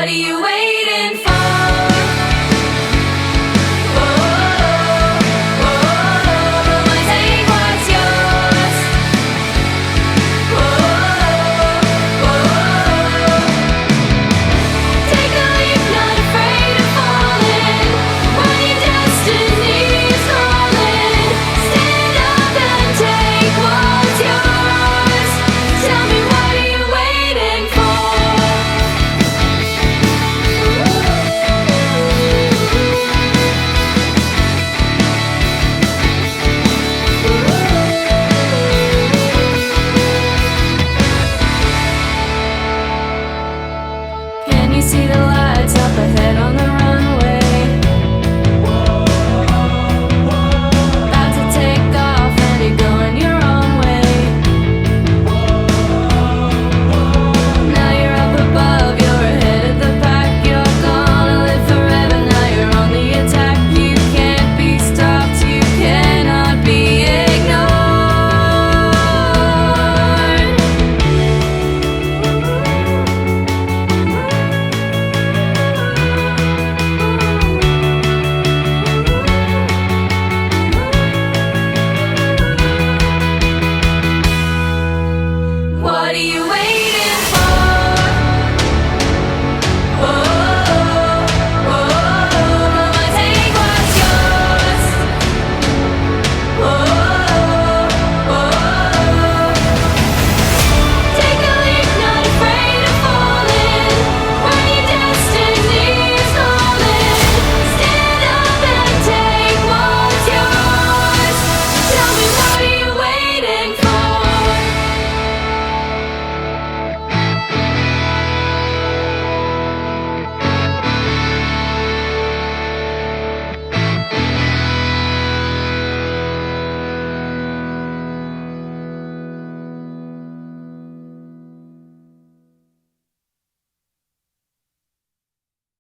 What are you waiting for? Take what's yours. Take a leap, not afraid of falling. When your destiny's calling, stand up and take what's yours. Tell me, what are you waiting for? Can you see the